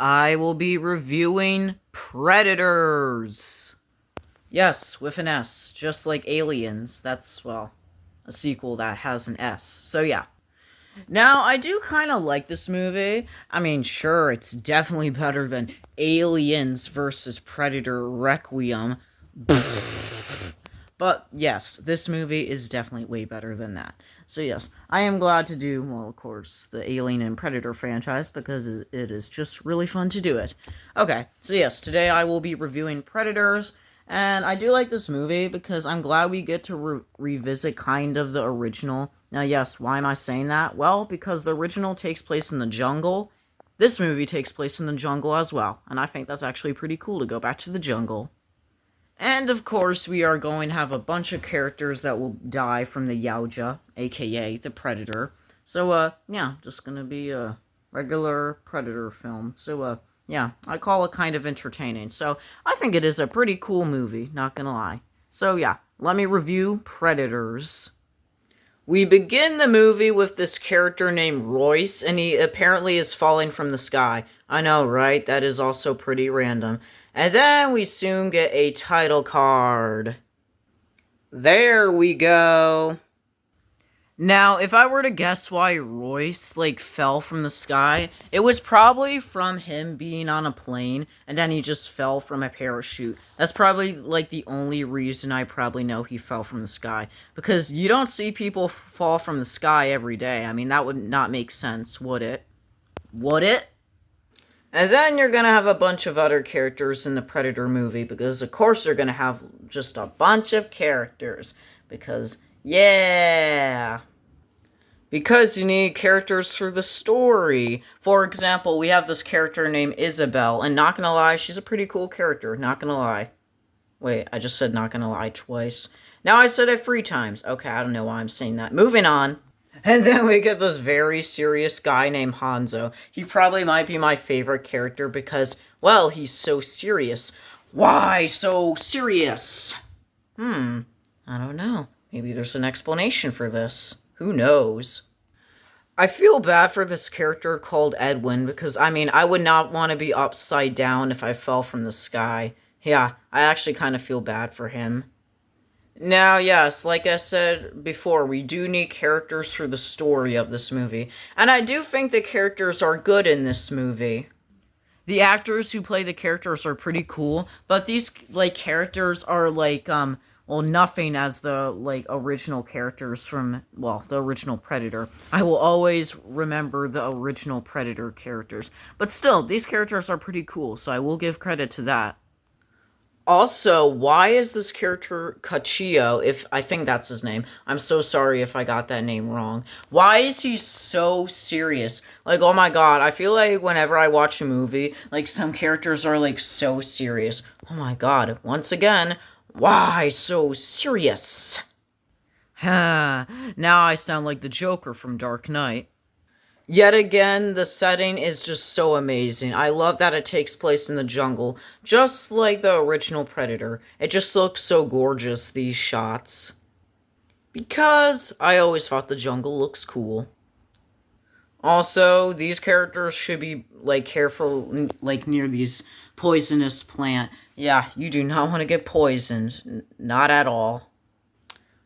I will be reviewing Predators. Yes, with an S, just like Aliens. That's, well, a sequel that has an S. So, yeah. Now, I do kind of like this movie. I mean, sure, it's definitely better than Aliens versus Predator Requiem. But yes, this movie is definitely way better than that. So yes, I am glad to do, well, of course, the Alien and Predator franchise because it is just really fun to do it. Okay, so yes, today I will be reviewing Predators, and I do like this movie because I'm glad we get to revisit kind of the original. Now, yes, why am I saying that? Well, because the original takes place in the jungle. This movie takes place in the jungle as well, and I think that's actually pretty cool to go back to the jungle. And of course, we are going to have a bunch of characters that will die from the Yautja, aka the Predator. So, yeah, just gonna be a regular Predator film. So, yeah, I call it kind of entertaining. So, I think it is a pretty cool movie, not gonna lie. So, yeah, let me review Predators. We begin the movie with this character named Royce, and he apparently is falling from the sky. I know, right? That is also pretty random. And then we soon get a title card. There we go. Now, if I were to guess why Royce, fell from the sky, it was probably from him being on a plane, and then he just fell from a parachute. That's probably, the only reason I probably know he fell from the sky. Because you don't see people fall from the sky every day. I mean, that would not make sense, would it? Would it? And then you're gonna have a bunch of other characters in the Predator movie, because of course they're gonna have just a bunch of characters. Because, yeah. Because you need characters for the story. For example, we have this character named Isabel, and not gonna lie, she's a pretty cool character, not gonna lie. Wait, I just said not gonna lie twice. Now I said it 3 times. Okay, I don't know why I'm saying that. Moving on. And then we get this very serious guy named Hanzo. He probably might be my favorite character because, well, he's so serious. Why so serious? I don't know. Maybe there's an explanation for this. Who knows? I feel bad for this character called Edwin because, I mean, I would not want to be upside down if I fell from the sky. Yeah, I actually kind of feel bad for him. Now, yes, like I said before, we do need characters for the story of this movie. And I do think the characters are good in this movie. The actors who play the characters are pretty cool, but these, characters are, well, nothing as the, original characters from, well, the original Predator. I will always remember the original Predator characters. But still, these characters are pretty cool, so I will give credit to that. Also, why is this character Cachio, if I think that's his name? I'm so sorry if I got that name wrong. Why is he so serious? Oh my god, I feel like whenever I watch a movie, some characters are so serious. Oh my god, once again, why so serious? Now I sound like the Joker from Dark Knight. Yet again, the setting is just so amazing. I love that it takes place in the jungle, just like the original Predator. It just looks so gorgeous, these shots. Because I always thought the jungle looks cool. Also, these characters should be, careful, near these poisonous plant. Yeah, you do not want to get poisoned. Not at all.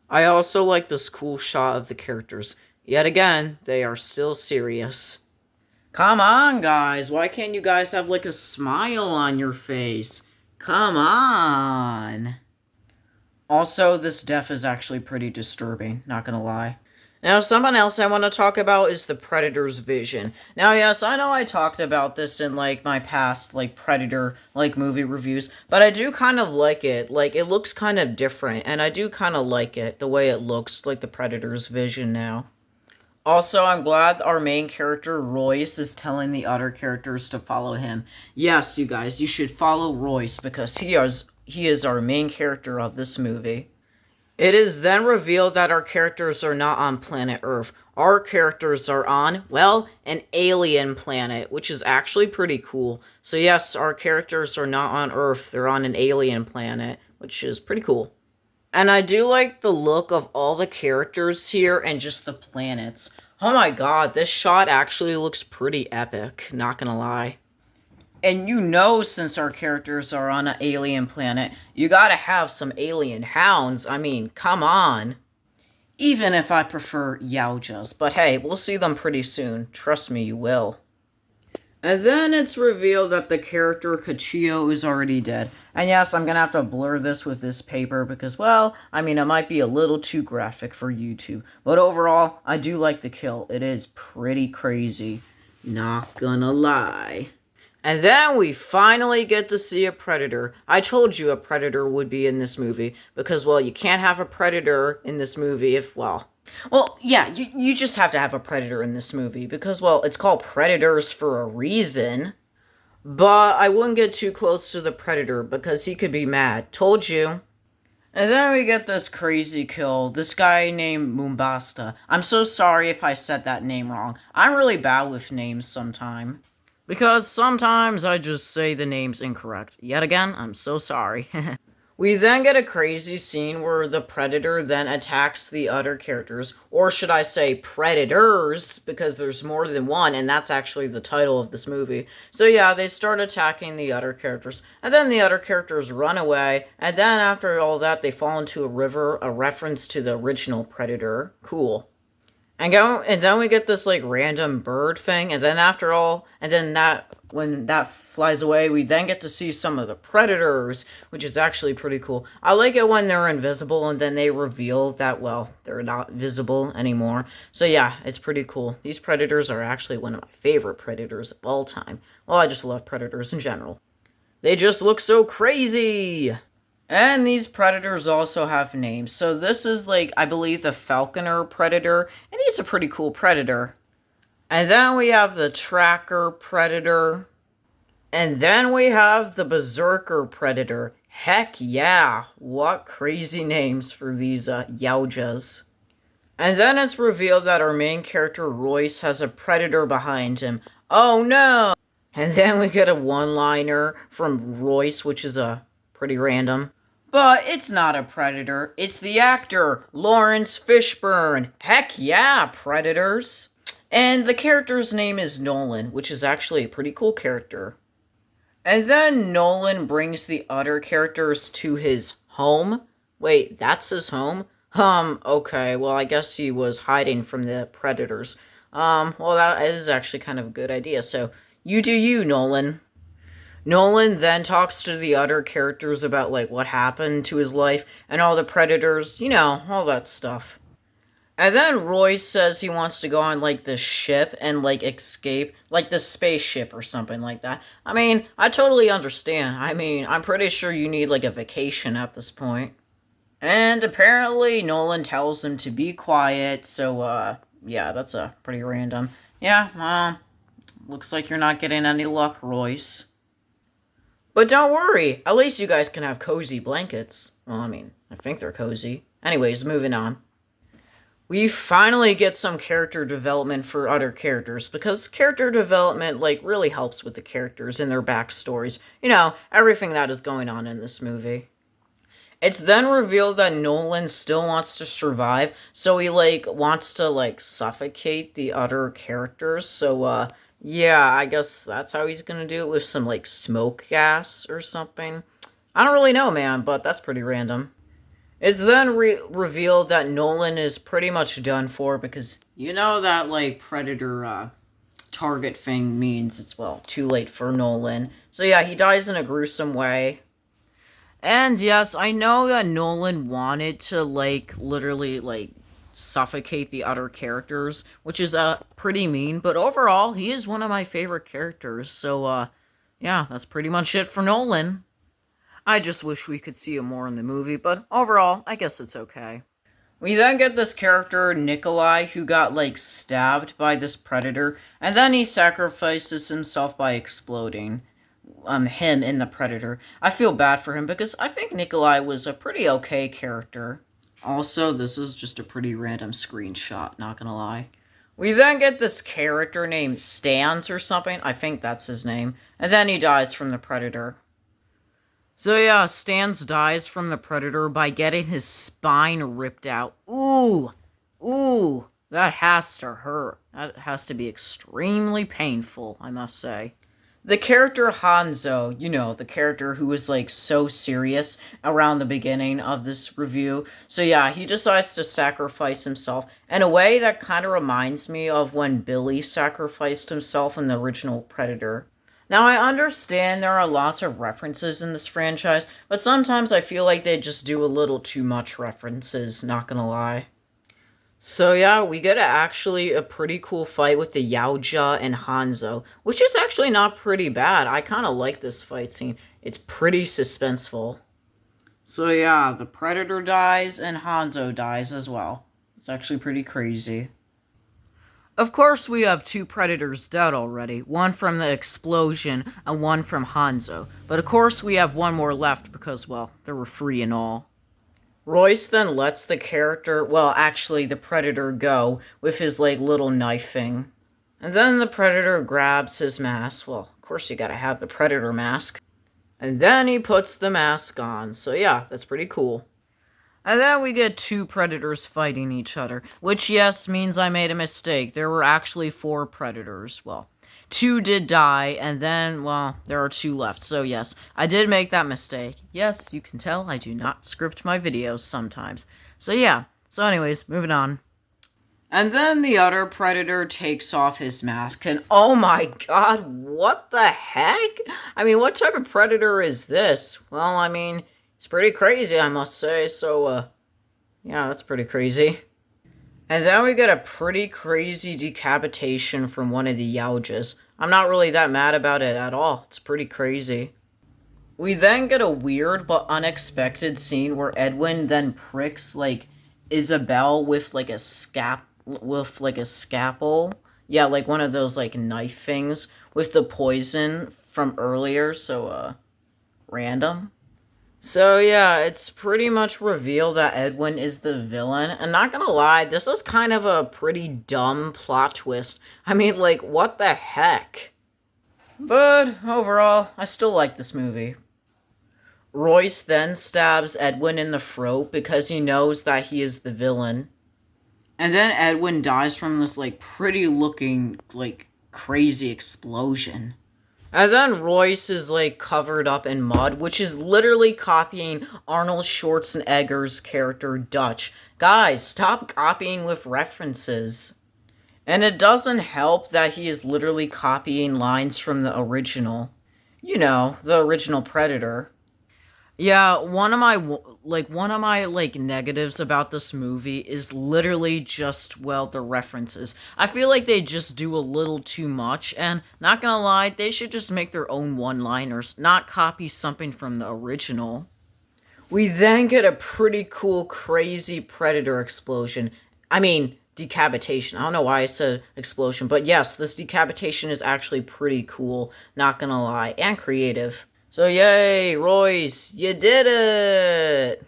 I also like this cool shot of the characters. Yet again, they are still serious. Come on, guys. Why can't you guys have, a smile on your face? Come on. Also, this death is actually pretty disturbing, not gonna lie. Now, someone else I want to talk about is the Predator's vision. Now, yes, I know I talked about this in, my past, Predator, movie reviews, but I do kind of like it. It looks kind of different, and I do kind of like it, the way it looks, the Predator's vision now. Also, I'm glad our main character, Royce, is telling the other characters to follow him. Yes, you guys, you should follow Royce because he is our main character of this movie. It is then revealed that our characters are not on planet Earth. Our characters are on, well, an alien planet, which is actually pretty cool. So yes, our characters are not on Earth, they're on an alien planet, which is pretty cool. And I do like the look of all the characters here and just the planets. Oh my god, this shot actually looks pretty epic, not gonna lie. And you know, since our characters are on an alien planet, you gotta have some alien hounds. I mean, come on. Even if I prefer Yaojas, but hey, we'll see them pretty soon. Trust me, you will. And then it's revealed that the character Kachio is already dead. And yes, I'm gonna have to blur this with this paper because, well, I mean, it might be a little too graphic for YouTube. But overall, I do like the kill. It is pretty crazy. Not gonna lie. And then we finally get to see a predator. I told you a predator would be in this movie because, well, you can't have a predator in this movie if, well, yeah, you just have to have a predator in this movie because, well, it's called Predators for a reason. But I wouldn't get too close to the predator because he could be mad. Told you. And then we get this crazy kill. This guy named Mumbasta. I'm so sorry if I said that name wrong. I'm really bad with names sometimes. Because sometimes I just say the names incorrect. Yet again, I'm so sorry. We then get a crazy scene where the predator then attacks the other characters, or should I say predators, because there's more than one, and that's actually the title of this movie. So yeah, they start attacking the other characters, and then the other characters run away, and then after all that, they fall into a river, a reference to the original Predator. Cool. And then we get this like random bird thing, and then after all, and then that when that flies away, we then get to see some of the predators, which is actually pretty cool. I like it when they're invisible and then they reveal that, well, they're not visible anymore. So yeah, it's pretty cool. These predators are actually one of my favorite predators of all time. Well, I just love predators in general. They just look so crazy. And these predators also have names. So this is like, I believe, the Falconer Predator, and he's a pretty cool predator. And then we have the Tracker Predator. And then we have the Berserker Predator. Heck yeah, what crazy names for these Yaojas. And then it's revealed that our main character, Royce, has a predator behind him. Oh no! And then we get a one-liner from Royce, which is pretty random. But it's not a predator. It's the actor, Lawrence Fishburne. Heck yeah, predators. And the character's name is Nolan, which is actually a pretty cool character. And then Nolan brings the other characters to his home. Wait, that's his home? Okay, well, I guess he was hiding from the predators. Well, that is actually kind of a good idea. So, you do you, Nolan. Nolan then talks to the other characters about, like, what happened to his life and all the predators, you know, all that stuff. And then Roy says he wants to go on, like, this ship and, like, escape, like, the spaceship or something like that. I mean, I totally understand. I mean, I'm pretty sure you need, like, a vacation at this point. And apparently Nolan tells him to be quiet, so, yeah, that's pretty random. Yeah, looks like you're not getting any luck, Royce. But don't worry, at least you guys can have cozy blankets. Well, I mean, I think they're cozy. Anyways, moving on. We finally get some character development for other characters, because character development, like, really helps with the characters and their backstories. You know, everything that is going on in this movie. It's then revealed that Nolan still wants to survive, so he, like, wants to, like, suffocate the other characters, so, yeah, I guess that's how he's gonna do it, with some, like, smoke gas or something. I don't really know, man, but that's pretty random. It's then revealed that Nolan is pretty much done for, because you know that, like, Predator, target thing means it's, well, too late for Nolan. So yeah, he dies in a gruesome way. And yes, I know that Nolan wanted to, like, literally, like, suffocate the other characters, which is, pretty mean, but overall, he is one of my favorite characters, so, yeah, that's pretty much it for Nolan. I just wish we could see him more in the movie, but overall, I guess it's okay. We then get this character, Nikolai, who got, like, stabbed by this predator, and then he sacrifices himself by exploding. Him in the Predator. I feel bad for him because I think Nikolai was a pretty okay character. Also, this is just a pretty random screenshot, not gonna lie. We then get this character named Stans or something. I think that's his name. And then he dies from the Predator. So yeah, Stans dies from the Predator by getting his spine ripped out. Ooh! Ooh! That has to hurt. That has to be extremely painful, I must say. The character Hanzo, you know, the character who was like so serious around the beginning of this review. So yeah, he decides to sacrifice himself in a way that kind of reminds me of when Billy sacrificed himself in the original Predator. Now, I understand there are lots of references in this franchise, but sometimes I feel like they just do a little too much references, not gonna lie. So yeah, we get actually a pretty cool fight with the Yaoja and Hanzo, which is actually not pretty bad. I kind of like this fight scene. It's pretty suspenseful. So yeah, the Predator dies and Hanzo dies as well. It's actually pretty crazy. Of course, we have two Predators dead already, one from the explosion and one from Hanzo. But of course, we have one more left because, well, there were three in all. Royce then lets the character, well, actually the Predator go with his, like, little knife thing. And then the Predator grabs his mask. Well, of course you gotta have the Predator mask. And then he puts the mask on. So yeah, that's pretty cool. And then we get two Predators fighting each other, which, yes, means I made a mistake. There were actually four Predators. Well, two did die, and then, well, there are two left. So, yes, I did make that mistake. Yes, you can tell I do not script my videos sometimes. So, yeah. So, anyways, moving on. And then the other Predator takes off his mask, and oh my god, what the heck? I mean, what type of Predator is this? Well, I mean, it's pretty crazy, I must say, so, yeah, that's pretty crazy. And then we get a pretty crazy decapitation from one of the Yaojas. I'm not really that mad about it at all. It's pretty crazy. We then get a weird but unexpected scene where Edwin then pricks, like, Isabel with, like, a scalpel. Yeah, like one of those, like, knife things with the poison from earlier, so, random. So yeah, it's pretty much revealed that Edwin is the villain, and not gonna lie, this is kind of a pretty dumb plot twist. I mean, like, what the heck? But overall, I still like this movie. Royce then stabs Edwin in the throat because he knows that he is the villain. And then Edwin dies from this, like, pretty looking, like, crazy explosion. And then Royce is, like, covered up in mud, which is literally copying Arnold Schwarzenegger's character Dutch. Guys, stop copying with references. And it doesn't help that he is literally copying lines from the original. You know, the original Predator. Yeah, one of my negatives about this movie is literally just, well, the references. I feel like they just do a little too much, and not gonna lie, they should just make their own one-liners, not copy something from the original. We then get a pretty cool, crazy Predator explosion. I mean, decapitation. I don't know why I said explosion, but yes, this decapitation is actually pretty cool, not gonna lie, and creative. So yay, Royce, you did it!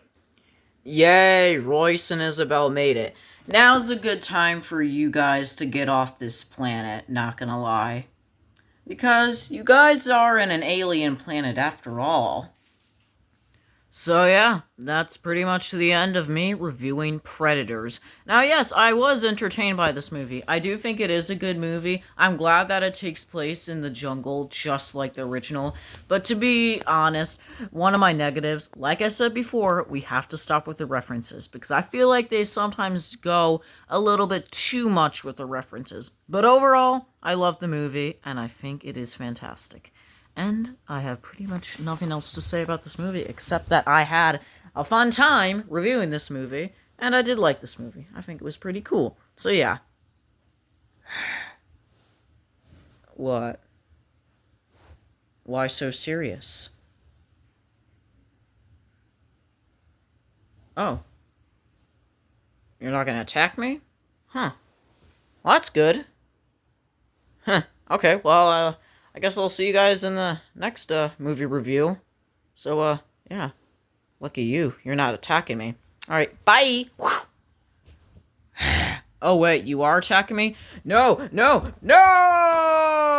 Yay, Royce and Isabel made it. Now's a good time for you guys to get off this planet, not gonna lie. Because you guys are in an alien planet after all. So yeah, that's pretty much the end of me reviewing Predators. Now yes, I was entertained by this movie. I do think it is a good movie. I'm glad that it takes place in the jungle just like the original. But to be honest, one of my negatives, like I said before, we have to stop with the references. Because I feel like they sometimes go a little bit too much with the references. But overall, I love the movie and I think it is fantastic. And I have pretty much nothing else to say about this movie, except that I had a fun time reviewing this movie, and I did like this movie. I think it was pretty cool. So yeah. What? Why so serious? Oh. You're not gonna attack me? Huh. Well, that's good. Huh. Okay, well, I guess I'll see you guys in the next movie review. So, yeah. Lucky you. You're not attacking me. Alright, bye! Oh, wait, you are attacking me? No, no, no!